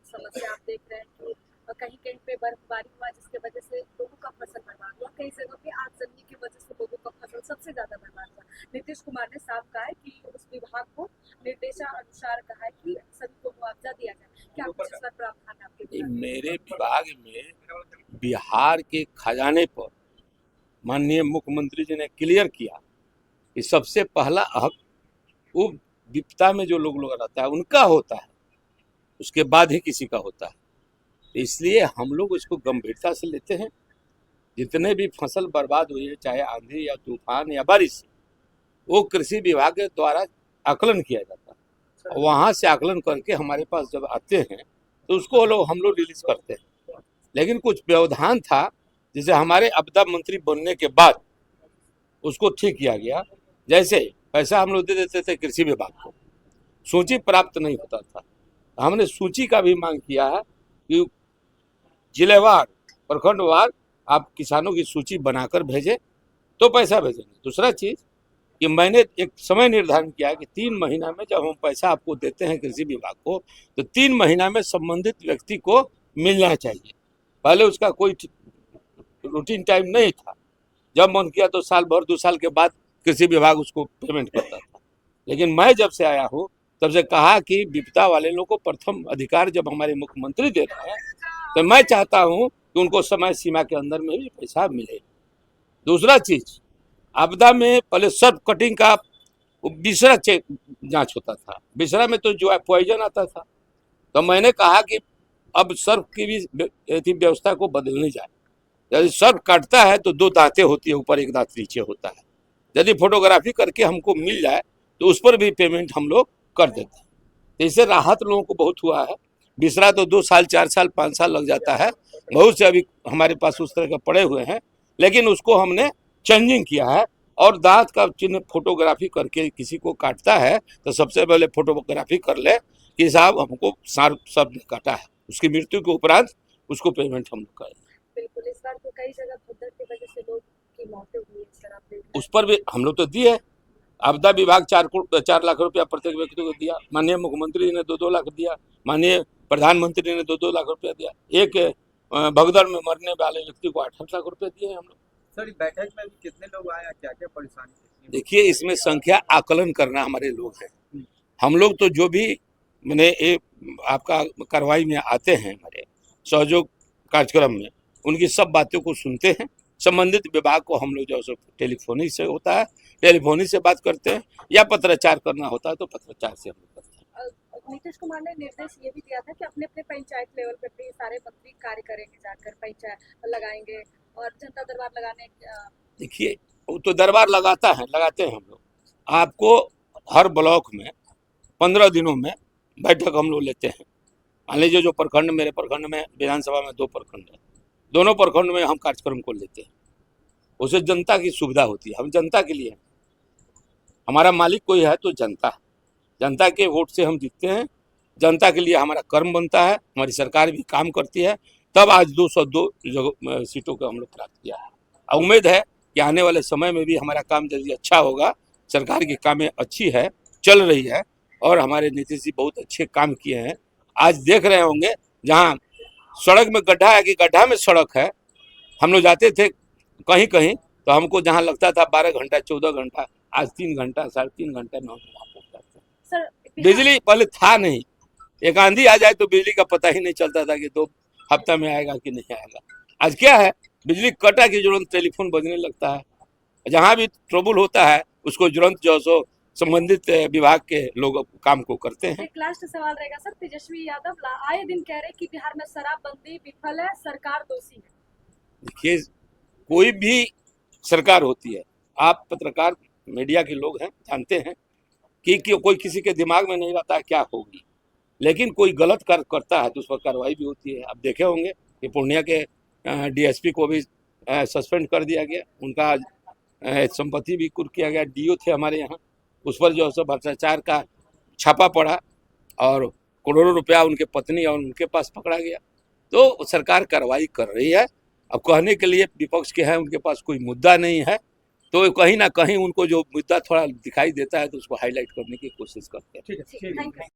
समस्या आप देख रहे हैं कि कहीं कहीं पे बर्फबारी हुआ जिसकी वजह से लोगों का फसल बर्बाद हुआ, कई जगह पे आगजनी की वजह से लोगों का फसल सबसे ज्यादा बर्बाद हुआ। नीतीश कुमार ने साफ कहा है कि उस विभाग को निर्देशानुसार कहा है कि सभी को मुआवजा दिया जाए। क्या कुछ इस पर प्रावधान है आपके विभाग में? मेरे विभाग में बिहार के खजाने पर माननीय मुख्यमंत्री जी ने क्लियर किया कि सबसे पहला हक वो विपदा में जो लोग रहता है उनका होता है, उसके बाद ही किसी का होता है। तो इसलिए हम लोग इसको गंभीरता से लेते हैं। जितने भी फसल बर्बाद हुई है, चाहे आंधी या तूफान या बारिश, वो कृषि विभाग के द्वारा आकलन किया जाता है। वहां से आकलन करके हमारे पास जब आते हैं तो उसको हम लोग रिलीज करते हैं। लेकिन कुछ व्यवधान था, जिसे हमारे आपदा मंत्री बनने के बाद उसको ठीक किया गया। जैसे पैसा हम लोग दे देते थे कृषि विभाग को, सूची प्राप्त नहीं होता था। हमने सूची का भी मांग किया है कि जिलेवार प्रखंडवार आप किसानों की सूची बनाकर भेजें तो पैसा भेजेंगे। दूसरा चीज कि मैंने एक समय निर्धारण किया कि 3 महीना में जब हम पैसा आपको देते हैं कृषि विभाग को, तो 3 महीना में संबंधित व्यक्ति को मिलना चाहिए। पहले उसका कोई रूटीन टाइम नहीं था। जब मन किया तो साल भर 2 साल के बाद कृषि विभाग उसको पेमेंट करता था। लेकिन मैं जब से आया हूँ तब से कहा कि विपदा वाले लोगों को प्रथम अधिकार जब हमारे मुख्यमंत्री दे रहे हैं, तो मैं चाहता हूँ कि उनको समय सीमा के अंदर में भी पैसा मिले। दूसरा चीज, आपदा में पहले सर्फ कटिंग का बिसरा जांच होता था। बिसरा में तो जो है पॉइजन आता था, तो मैंने कहा कि अब सर्फ की भी व्यवस्था को बदलनी जाए। यदि सर्फ काटता है तो 2 दांतें होती है, ऊपर एक दांत नीचे होता है। यदि फोटोग्राफी करके हमको मिल जाए तो उस पर भी पेमेंट हम लोग कर देते हैं। तो इससे राहत लोगों को बहुत हुआ है। बिसरा तो 2 साल 4 साल 5 साल लग जाता है। बहुत से अभी हमारे पास उस तरह के पड़े हुए हैं, लेकिन उसको हमने चेंजिंग किया है। और दांत का चिन्ह फोटोग्राफी करके किसी को काटता है तो सबसे पहले फोटोग्राफी कर ले कि साहब हमको सर्प ने काटा है। उसकी मृत्यु के उपरांत उसको पेमेंट हम लोग करें। बिल्कुल, इस बार तो कई जगह भूदर की वजह से लोग की मौतें हुई है, सर आप देख रहे हैं। उस पर भी हम लोग तो दिए। आपदा विभाग 4 लाख रुपया प्रत्येक व्यक्ति को दिया। माननीय मुख्यमंत्री जी ने 2-2 लाख दिया। माननीय प्रधानमंत्री ने 2-2 लाख रुपया दिया। एक भगदड़ में मरने वाले व्यक्ति को 8-8 लाख रुपया दिए हम लोग। सर, बैठक में कितने लोग आए, क्या क्या परेशानी? देखिए, इसमें संख्या आकलन करना हमारे लोग हैं। हम लोग तो जो भी मैंने आपका कार्रवाई में आते हैं हमारे सहयोग कार्यक्रम में, उनकी सब बातों को सुनते हैं। संबंधित विभाग को हम लोग जो टेलीफोनिक से होता है टेलीफोनिक से बात करते हैं, या पत्राचार करना होता है तो पत्राचार से हम लोग करते हैं। नीतीश कुमार ने निर्देश ये भी दिया था कि अपने अपने पंचायत लेवल पर भी सारे मंत्री कार्य करेंगे, जाकर पंचायत लगाएंगे और जनता दरबार लगाने। देखिए, वो तो दरबार लगाते हैं हम लोग। आपको हर ब्लॉक में 15 दिनों में बैठक हम लोग लेते हैं। मान लीजिए जो प्रखंड, मेरे प्रखंड में विधानसभा में 2 प्रखंड है, दोनों प्रखंड में हम कार्यक्रम को लेते हैं। उससे जनता की सुविधा होती है। हम जनता के लिए, हमारा मालिक कोई है तो जनता है। जनता के वोट से हम जीतते हैं। जनता के लिए हमारा कर्म बनता है। हमारी सरकार भी काम करती है, तब आज 202 सीटों को हम लोग प्राप्त किया है। उम्मीद है कि आने वाले समय में भी हमारा काम यदि अच्छा होगा। सरकार की कामें अच्छी है, चल रही है, और हमारे नीतीश जी बहुत अच्छे काम किए हैं। आज देख रहे होंगे जहाँ सड़क में गड्ढा है कि गड्ढा में सड़क है। हम लोग जाते थे कहीं कहीं तो हमको जहाँ लगता था 12 घंटा 14 घंटा, आज 3 घंटा 3.5 घंटा में हम वहाँ पहुँच जाते हैं। बिजली पहले था नहीं, एक आंधी आ जाए तो बिजली का पता ही नहीं चलता था कि 2 हफ्ता में आएगा कि नहीं आएगा। आज क्या है, बिजली कटा की तुरंत टेलीफोन बजने लगता है। जहाँ भी ट्रबल होता है उसको तुरंत जो सो संबंधित विभाग के लोग काम को करते हैं। एक लास्ट सवाल रहेगा सर, तेजस्वी यादव आए दिन कह रहे कि बिहार में शराबबंदी विफल है, सरकार दोषी है। देखिए, कोई भी सरकार होती है, आप पत्रकार मीडिया के लोग हैं, जानते हैं कि कोई किसी के दिमाग में नहीं रहता है क्या होगी। लेकिन कोई गलत कार्य करता है तो उस पर कार्रवाई भी होती है। आप देखे होंगे कि पूर्णिया के डीएसपी को भी सस्पेंड कर दिया गया, उनका संपत्ति भी कुर्क किया गया। डीओ थे हमारे यहाँ, उस पर जो है भ्रष्टाचार का छापा पड़ा और करोड़ों रुपया उनके पत्नी और उनके पास पकड़ा गया। तो सरकार कार्रवाई कर रही है। अब कहने के लिए विपक्ष के हैं, उनके पास कोई मुद्दा नहीं है, तो कहीं ना कहीं उनको जो मुद्दा थोड़ा दिखाई देता है तो उसको हाईलाइट करने की कोशिश करते हैं। ठीक है, थैंक यू।